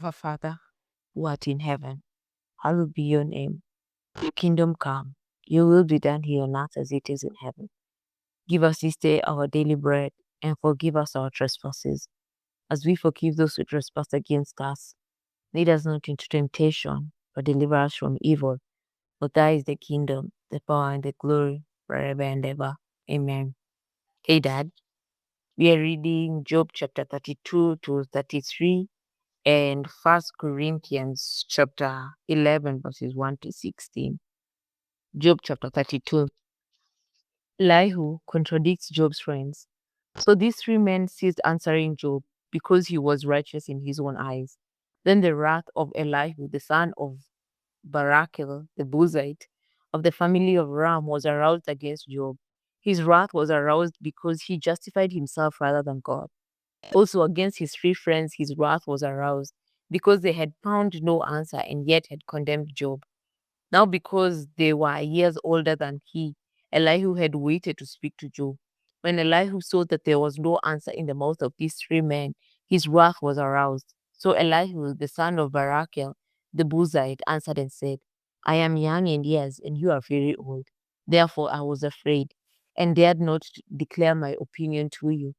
Our Father, who art in heaven, hallowed be your name. Your kingdom come, your will be done here on earth as it is in heaven. Give us this day our daily bread, and forgive us our trespasses, as we forgive those who trespass against us. Lead us not into temptation, but deliver us from evil. For thine is the kingdom, the power, and the glory, forever and ever. Amen. Hey, Dad, we are reading Job chapter 32 to 33 and 1 Corinthians chapter 11, verses 1 to 16. Job chapter 32. Elihu contradicts Job's friends. So these three men ceased answering Job because he was righteous in his own eyes. Then the wrath of Elihu, the son of Barachel, the Buzite, of the family of Ram, was aroused against Job. His wrath was aroused because he justified himself rather than God. Also against his three friends, his wrath was aroused because they had found no answer and yet had condemned Job. Now because they were years older than he, Elihu had waited to speak to Job. When Elihu saw that there was no answer in the mouth of these three men, his wrath was aroused. So Elihu, the son of Barachel, the Buzite, answered and said, I am young in years, and you are very old. Therefore I was afraid, and dared not declare my opinion to you.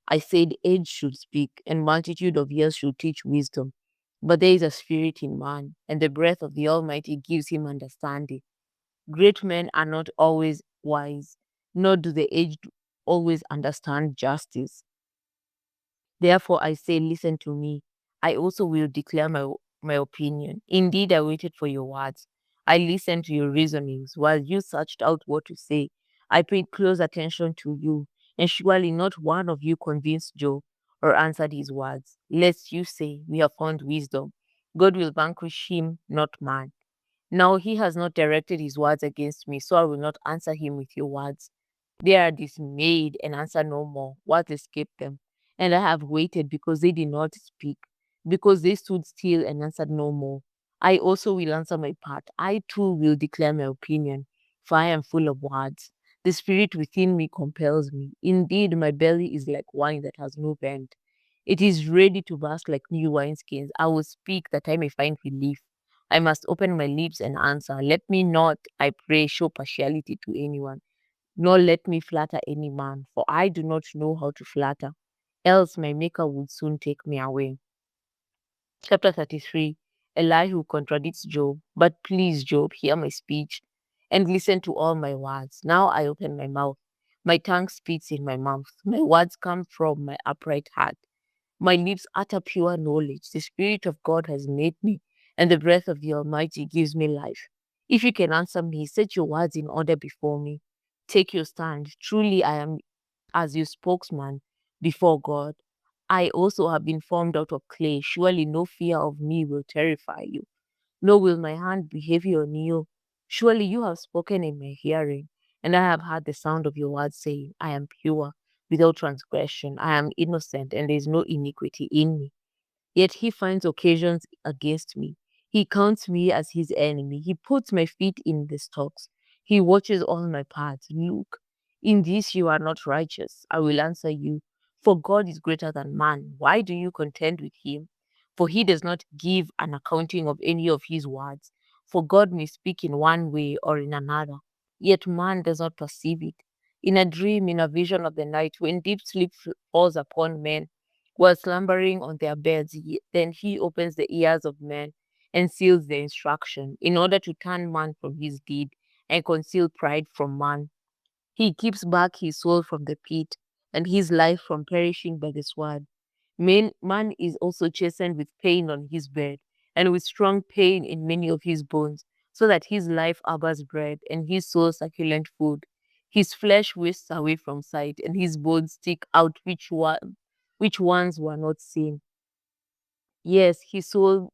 I said, age should speak, and multitude of years should teach wisdom. But there is a spirit in man, and the breath of the Almighty gives him understanding. Great men are not always wise, nor do the aged always understand justice. Therefore I say, listen to me. I also will declare my opinion. Indeed, I waited for your words. I listened to your reasonings while you searched out what to say. I paid close attention to you, and surely not one of you convinced Job or answered his words. Lest you say, we have found wisdom. God will vanquish him, not man. Now he has not directed his words against me, so I will not answer him with your words. They are dismayed and answer no more. What escaped them? And I have waited because they did not speak, because they stood still and answered no more. I also will answer my part. I too will declare my opinion, for I am full of words. The spirit within me compels me. Indeed, my belly is like wine that has no vent. It is ready to burst like new wineskins. I will speak that I may find relief. I must open my lips and answer. Let me not, I pray, show partiality to anyone, nor let me flatter any man, for I do not know how to flatter, else my Maker would soon take me away. Chapter 33. Elihu contradicts Job. But please, Job, hear my speech and listen to all my words. Now I open my mouth. My tongue speaks in my mouth. My words come from my upright heart. My lips utter pure knowledge. The Spirit of God has made me, and the breath of the Almighty gives me life. If you can answer me, set your words in order before me. Take your stand. Truly I am as your spokesman before God. I also have been formed out of clay. Surely no fear of me will terrify you, nor will my hand be heavy on you. Surely you have spoken in my hearing, and I have heard the sound of your words saying, I am pure, without transgression. I am innocent, and there is no iniquity in me. Yet he finds occasions against me. He counts me as his enemy. He puts my feet in the stocks. He watches all my paths. Look, in this you are not righteous. I will answer you. For God is greater than man. Why do you contend with him? For he does not give an accounting of any of his words. For God may speak in one way or in another, yet man does not perceive it. In a dream, in a vision of the night, when deep sleep falls upon men, while slumbering on their beds, then he opens the ears of men and seals their instruction, in order to turn man from his deed and conceal pride from man. He keeps back his soul from the pit, and his life from perishing by the sword. Man is also chastened with pain on his bed, and with strong pain in many of his bones, so that his life harbors bread, and his soul succulent food. His flesh wastes away from sight, and his bones stick out which ones were not seen. Yes, his soul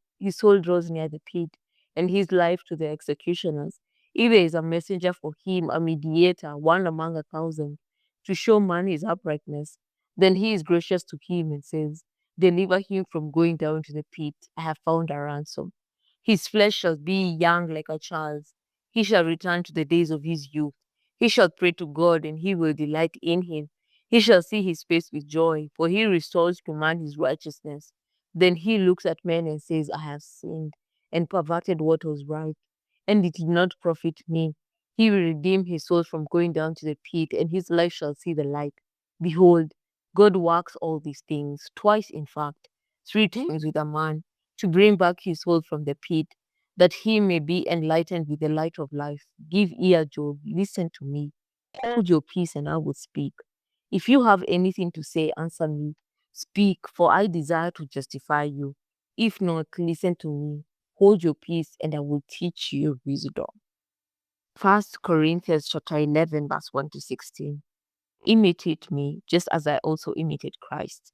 draws near the pit, and his life to the executioners. If there is a messenger for him, a mediator, one among 1,000, to show man his uprightness, then he is gracious to him and says, deliver him from going down to the pit. I have found a ransom. His flesh shall be young like a child's. He shall return to the days of his youth. He shall pray to God, and he will delight in him. He shall see his face with joy, for he restores to man his righteousness. Then he looks at men and says, I have sinned and perverted what was right, and it did not profit me. He will redeem his soul from going down to the pit, and his life shall see the light. Behold, God works all these things, twice in fact, 3 times with a man, to bring back his soul from the pit, that he may be enlightened with the light of life. Give ear, Job, listen to me. Hold your peace, and I will speak. If you have anything to say, answer me. Speak, for I desire to justify you. If not, listen to me. Hold your peace, and I will teach you wisdom. 1 Corinthians chapter 11, verse 1 to 16. Imitate me, just as I also imitate Christ.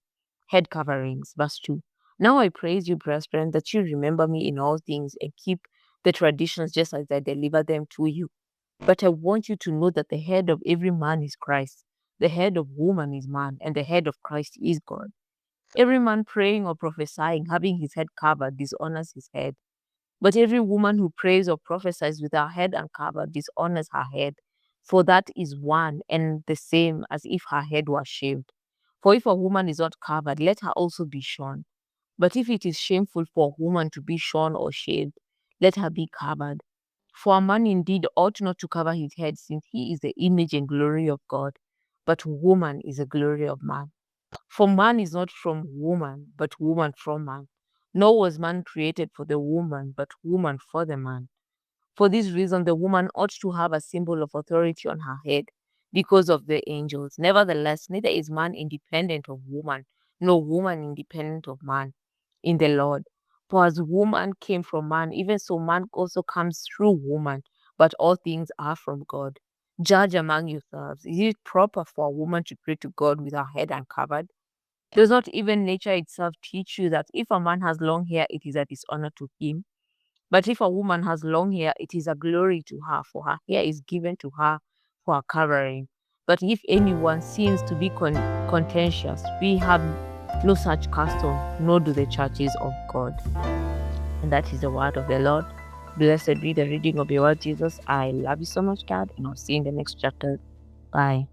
Head coverings, verse 2. Now I praise you, brethren, that you remember me in all things and keep the traditions just as I deliver them to you. But I want you to know that the head of every man is Christ, the head of woman is man, and the head of Christ is God. Every man praying or prophesying, having his head covered, dishonors his head. But every woman who prays or prophesies with her head uncovered dishonors her head, for that is one and the same as if her head were shaved. For if a woman is not covered, let her also be shorn. But if it is shameful for a woman to be shorn or shaved, let her be covered. For a man indeed ought not to cover his head, since he is the image and glory of God, but woman is the glory of man. For man is not from woman, but woman from man. Nor was man created for the woman, but woman for the man. For this reason, the woman ought to have a symbol of authority on her head, because of the angels. Nevertheless, neither is man independent of woman, nor woman independent of man in the Lord. For as woman came from man, even so man also comes through woman, but all things are from God. Judge among yourselves. Is it proper for a woman to pray to God with her head uncovered? Does not even nature itself teach you that if a man has long hair, it is a dishonor to him? But if a woman has long hair, it is a glory to her, for her hair is given to her for a covering. But if anyone seems to be contentious, we have no such custom, nor do the churches of God. And that is the word of the Lord. Blessed be the reading of your word, Jesus. I love you so much, God, and I'll see you in the next chapter. Bye.